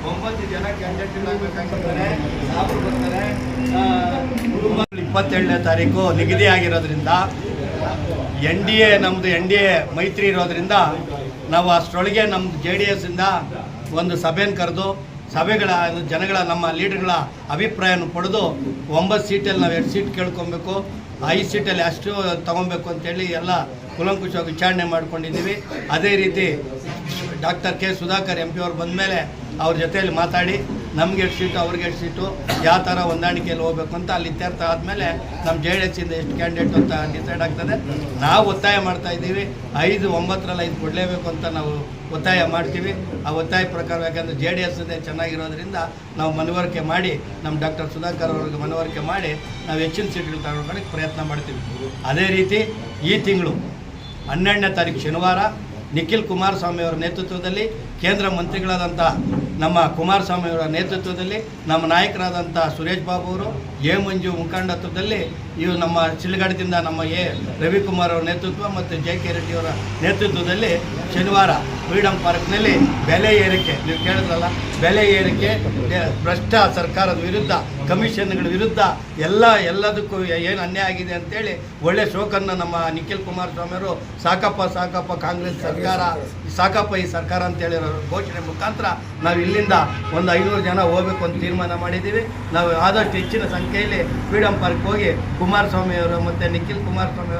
9 ಜನ ಕ್ಯಾಂಡಿಡೇಟ್ ಆಗಬೇಕಾಗಿರ್ತಾರೆ. ಸಾಬ್ರು ಬರ್ತಾರೆ. 27ನೇ ತಾರೀಕು ನಿಗದಿ ಆಗಿರೋದ್ರಿಂದ NDA ನಮ್ಮದು NDA ಮೈತ್ರಿ ಇರೋದ್ರಿಂದ ನಾವು ಅಷ್ಟರೊಳಗೆ ನಮ್ಮದು JDS ಇಂದ ಒಂದು ಸಭೆಯನ್ನು ಕರೆದು ಸಭೆಗಳ ಜನಗಳ ನಮ್ಮ ಲೀಡರ್ಗಳ ಅಭಿಪ್ರಾಯವನ್ನು ಪಡೆದು 9 ಸೀಟಲ್ಲಿ ನಾವು 2 ಸೀಟ್ ಕೇಳ್ಕೊಬೇಕು, 5 ಸೀಟಲ್ಲಿ ಅಷ್ಟು ತೊಗೊಬೇಕು ಅಂತೇಳಿ ಎಲ್ಲ ಕುಲಂಕುಷವಾಗಿ ವಿಚಾರಣೆ ಮಾಡ್ಕೊಂಡಿದ್ದೀವಿ. ಅದೇ ರೀತಿ ಡಾಕ್ಟರ್ ಕೆ ಸುಧಾಕರ್ MP ಅವ್ರು ಬಂದ ಮೇಲೆ ಅವ್ರ ಜೊತೆಯಲ್ಲಿ ಮಾತಾಡಿ ನಮಗೆ 2 ಸೀಟು ಅವ್ರಿಗೆ 2 ಸೀಟು ಯಾವ ಥರ ಹೊಂದಾಣಿಕೆಯಲ್ಲಿ ಹೋಗ್ಬೇಕು ಅಂತ ಅಲ್ಲಿ ಇತ್ಯರ್ಥ ಆದಮೇಲೆ ನಮ್ಮ JDS ಇಂದ ಎಷ್ಟು ಕ್ಯಾಂಡಿಡೇಟ್ ಅಂತ ಡಿಸೈಡ್ ಆಗ್ತದೆ. ನಾವು ಒತ್ತಾಯ ಮಾಡ್ತಾ ಇದ್ದೀವಿ 5, 9ರಲ್ಲಿ 5 ಕೊಡಲೇಬೇಕು ಅಂತ ನಾವು ಒತ್ತಾಯ ಮಾಡ್ತೀವಿ. ಆ ಒತ್ತಾಯ ಪ್ರಕಾರ ಯಾಕಂದರೆ JDS ಇಂದ ಚೆನ್ನಾಗಿರೋದ್ರಿಂದ ನಾವು ಮನವರಿಕೆ ಮಾಡಿ ನಮ್ಮ ಡಾಕ್ಟರ್ ಸುಧಾಕರ್ ಅವ್ರಿಗೆ ಮನವರಿಕೆ ಮಾಡಿ ನಾವು ಹೆಚ್ಚಿನ ಸೀಟ್ಗಳು ತಗೊಳ್ಳೋಕ್ಕೆ ಪ್ರಯತ್ನ ಮಾಡ್ತೀವಿ. ಅದೇ ರೀತಿ ಈ ತಿಂಗಳು 12ನೇ ತಾರೀಕು ಶನಿವಾರ ನಿಖಿಲ್ ಕುಮಾರಸ್ವಾಮಿ ಅವರ ನೇತೃತ್ವದಲ್ಲಿ ಕೇಂದ್ರ ಮಂತ್ರಿಗಳಾದಂಥ ನಮ್ಮ ಕುಮಾರಸ್ವಾಮಿ ಅವರ ನೇತೃತ್ವದಲ್ಲಿ ನಮ್ಮ ನಾಯಕರಾದಂಥ ಸುರೇಶ್ ಬಾಬು ಅವರು ಮಂಜು ಮುಖಂಡತ್ವದಲ್ಲಿ ಇವು ನಮ್ಮ ಶಿಲ್ಗಡದಿಂದ ನಮ್ಮ ರವಿಕುಮಾರ್ ಅವರ ನೇತೃತ್ವ ಮತ್ತು JK ರೆಡ್ಡಿ ಅವರ ನೇತೃತ್ವದಲ್ಲಿ ಶನಿವಾರ ಫ್ರೀಡಮ್ ಪಾರ್ಕ್ನಲ್ಲಿ ಬೆಲೆ ಏರಿಕೆ, ನೀವು ಕೇಳಿದ್ರಲ್ಲ, ಬೆಲೆ ಏರಿಕೆ ಭ್ರಷ್ಟ ಸರ್ಕಾರದ ವಿರುದ್ಧ, ಕಮಿಷನ್ಗಳ ವಿರುದ್ಧ ಎಲ್ಲದಕ್ಕೂ ಏನು ಅನ್ಯಾಯ ಆಗಿದೆ ಅಂತೇಳಿ ಒಳ್ಳೆ ಶೋಕನ್ನು ನಮ್ಮ ನಿಖಿಲ್ ಕುಮಾರಸ್ವಾಮಿ ಅವರು ಸಾಕಪ್ಪ ಕಾಂಗ್ರೆಸ್ ಸರ್ಕಾರ ಸಾಕಪ್ಪ ಈ ಸರ್ಕಾರ ಅಂತೇಳಿರೋ ಘೋಷಣೆ ಮುಖಾಂತರ ನಾವು ಇಲ್ಲಿಂದ ಒಂದು 500 ಜನ ಹೋಗಬೇಕು ಅಂತ ತೀರ್ಮಾನ ಮಾಡಿದ್ದೀವಿ. ನಾವು ಆದಷ್ಟು ಹೆಚ್ಚಿನ ಸಂಖ್ಯೆಯಲ್ಲಿ ಫ್ರೀಡಮ್ ಪಾರ್ಕ್ ಹೋಗಿ ಕುಮಾರಸ್ವಾಮಿ ಅವರು ಮತ್ತು ನಿಖಿಲ್ ಕುಮಾರಸ್ವಾಮಿ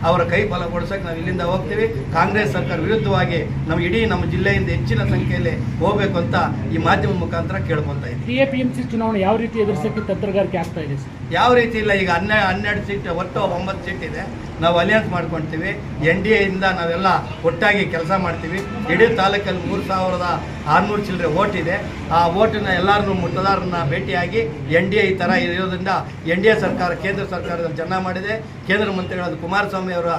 ಅವರ ಕೈ ಬಲಗೊಳಿಸೋಕೆ ನಾವು ಇಲ್ಲಿಂದ ಹೋಗ್ತೀವಿ. ಕಾಂಗ್ರೆಸ್ ಸರ್ಕಾರ ವಿರುದ್ಧವಾಗಿ ನಮ್ಮ ಜಿಲ್ಲೆಯಿಂದ ಹೆಚ್ಚಿನ ಸಂಖ್ಯೆಯಲ್ಲಿ ಹೋಗಬೇಕು ಅಂತ ಈ ಮಾಧ್ಯಮ ಮುಖಾಂತರ ಕೇಳ್ಕೊತಾ ಇದ್ದೀವಿ. APMC ಚುನಾವಣೆ ಯಾವ ರೀತಿ ಎದುರಿಸೋಕ್ಕೆ ತಂತ್ರಗಾರಿಕೆ ಆಗ್ತಾ ಇದೆ ಸರ್? ಯಾವ ರೀತಿ ಇಲ್ಲ, ಈಗ 12 ಸೀಟ್ ಒಟ್ಟು 9 ಸೀಟ್ ಇದೆ. ನಾವು ಅಲಿಯನ್ಸ್ ಮಾಡ್ಕೊಳ್ತೀವಿ. NDA ಇಂದ ನಾವೆಲ್ಲ ಒಟ್ಟಾಗಿ ಕೆಲಸ ಮಾಡ್ತೀವಿ. ಇಡೀ ತಾಲೂಕಲ್ಲಿ 3600 ಚಿಲ್ಲರೆ ಓಟ್ ಇದೆ. ಆ ಓಟನ್ನ ಎಲ್ಲರನ್ನೂ ಮತದಾರರನ್ನ ಭೇಟಿಯಾಗಿ NDA ಈ ಥರ ಇರೋದ್ರಿಂದ NDA ಸರ್ಕಾರ ಕೇಂದ್ರ ಸರ್ಕಾರದಲ್ಲಿ ಚೆನ್ನಾಗಿ ಮಾಡಿದೆ. ಕೇಂದ್ರ ಮಂತ್ರಿಗಳಾದ ಕುಮಾರಸ್ವಾಮಿ ಅವರ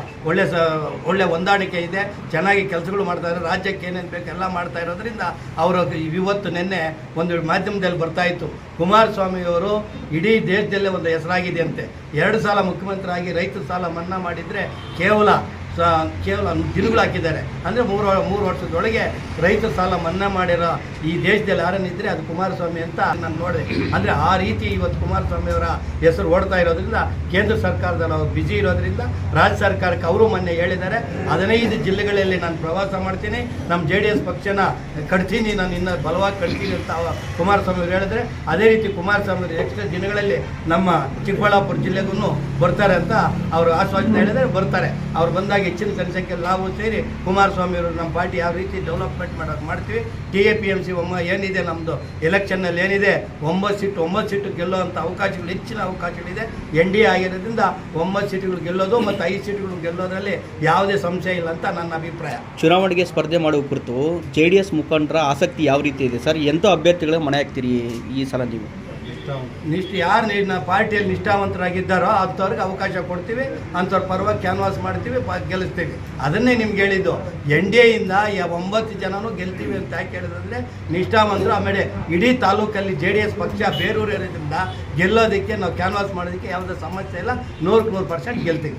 ಒಳ್ಳೆ ಹೊಂದಾಣಿಕೆ ಇದೆ, ಚೆನ್ನಾಗಿ ಕೆಲಸಗಳು ಮಾಡ್ತಾ ಇದ್ದಾರೆ. ರಾಜ್ಯಕ್ಕೆ ಏನೇನು ಬೇಕು ಎಲ್ಲ ಮಾಡ್ತಾ ಇರೋದ್ರಿಂದ ಅವರು ಇವತ್ತು ನಿನ್ನೆ ಒಂದು ಮಾಧ್ಯಮದಲ್ಲಿ ಬರ್ತಾ ಇತ್ತು, ಕುಮಾರಸ್ವಾಮಿ ಅವರು ಇಡೀ ದೇಶದಲ್ಲೇ ಒಂದು ಹೆಸರಾಗಿದೆ ಅಂತೆ. 2 ಸಲ ಮುಖ್ಯಮಂತ್ರಿ ಆಗಿ ರೈತರ ಸಾಲ ಮನ್ನಾ ಮಾಡಿದರೆ ಕೇವಲ ದಿನಗಳು ಹಾಕಿದ್ದಾರೆ. ಅಂದರೆ 3 ವರ್ಷದೊಳಗೆ ರೈತರ ಸಾಲ ಮನ್ನಾ ಮಾಡಿರೋ ಈ ದೇಶದಲ್ಲಿ ಯಾರನ್ನಿದ್ದರೆ ಅದು ಕುಮಾರಸ್ವಾಮಿ ಅಂತ ನಾನು ನೋಡಿದೆ. ಅಂದರೆ ಆ ರೀತಿ ಇವತ್ತು ಕುಮಾರಸ್ವಾಮಿ ಅವರ ಹೆಸರು ಓಡ್ತಾ ಇರೋದ್ರಿಂದ ಕೇಂದ್ರ ಸರ್ಕಾರದಲ್ಲಿ ಅವರು ಬ್ಯುಸಿ ಇರೋದ್ರಿಂದ ರಾಜ್ಯ ಸರ್ಕಾರಕ್ಕೆ ಅವರು ಮೊನ್ನೆ ಹೇಳಿದ್ದಾರೆ 15 ಜಿಲ್ಲೆಗಳಲ್ಲಿ ನಾನು ಪ್ರವಾಸ ಮಾಡ್ತೀನಿ, ನಮ್ಮ JDS ಪಕ್ಷನ ಕಟ್ತೀನಿ, ನಾನು ಇನ್ನು ಬಲವಾಗಿ ಕಟ್ತೀನಿ ಅಂತ ಕುಮಾರಸ್ವಾಮಿ ಅವರು ಹೇಳಿದ್ರೆ, ಅದೇ ರೀತಿ ಕುಮಾರಸ್ವಾಮಿ ಅವರು ನೆಕ್ಸ್ಟ್ ದಿನಗಳಲ್ಲಿ ನಮ್ಮ ಚಿಕ್ಕಬಳ್ಳಾಪುರ ಜಿಲ್ಲೆಗೂ ಬರ್ತಾರೆ ಅಂತ ಅವರು ಆಶ್ವಾಸನೆ ಹೇಳಿದರೆ ಬರ್ತಾರೆ. ಅವ್ರು ಬಂದಾಗ ಹೆಚ್ಚಿನ ಸಂಖ್ಯೆಯಲ್ಲಿ ನಾವು ಸೇರಿ ಕುಮಾರಸ್ವಾಮಿ ಅವರು ನಮ್ಮ ಪಾರ್ಟಿ ಯಾವ ರೀತಿ ಡೆವಲಪ್ಮೆಂಟ್ ಮಾಡ್ತೀವಿ. TAPMC ಏನಿದೆ ನಮ್ಮದು ಎಲೆಕ್ಷನ್ನಲ್ಲಿ ಏನಿದೆ 9 ಸೀಟು ಗೆಲ್ಲುವಂಥ ಅವಕಾಶಗಳು, ಹೆಚ್ಚಿನ ಅವಕಾಶಗಳಿದೆ. NDA ಆಗಿರೋದ್ರಿಂದ 9 ಸೀಟುಗಳು ಗೆಲ್ಲೋದು ಮತ್ತು 5 ಸೀಟುಗಳು ಗೆಲ್ಲೋದ್ರಲ್ಲಿ ಯಾವುದೇ ಸಂಶಯ ಇಲ್ಲ ಅಂತ ನನ್ನ ಅಭಿಪ್ರಾಯ. ಚುನಾವಣೆಗೆ ಸ್ಪರ್ಧೆ ಮಾಡುವ ಕುರಿತು JDS ಮುಖಂಡರ ಆಸಕ್ತಿ ಯಾವ ರೀತಿ ಇದೆ ಸರ್? ಎಂಥ ಅಭ್ಯರ್ಥಿಗಳಿಗೆ ಮನೆ ಹಾಕ್ತೀರಿ ಈ ಸಲ ನೀವು? ಯಾರು ಪಾರ್ಟಿಯಲ್ಲಿ ನಿಷ್ಠಾವಂತರಾಗಿದ್ದಾರೋ ಅಂಥವ್ರಿಗೆ ಅವಕಾಶ ಕೊಡ್ತೀವಿ, ಅಂಥವ್ರ ಪರವಾಗಿ ಕ್ಯಾನ್ವಾಸ್ ಮಾಡ್ತೀವಿ, ಗೆಲ್ಲಿಸ್ತೀವಿ. ಅದನ್ನೇ ನಿಮ್ಗೆ ಹೇಳಿದ್ದು. NDA ಇಂದ 9 ಜನನೂ ಗೆಲ್ತೀವಿ ಅಂತ ಯಾಕೆ ಹೇಳಿದ್ರೆ ನಿಷ್ಠಾವಂತರು. ಆಮೇಲೆ ಇಡೀ ತಾಲೂಕಲ್ಲಿ JDS ಪಕ್ಷ ಬೇರೂರು ಇರೋದ್ರಿಂದ ಗೆಲ್ಲೋದಕ್ಕೆ ನಾವು ಕ್ಯಾನ್ವಾಸ್ ಮಾಡೋದಕ್ಕೆ ಯಾವುದೇ ಸಮಸ್ಯೆ ಇಲ್ಲ, 100% ಗೆಲ್ತೀವಿ.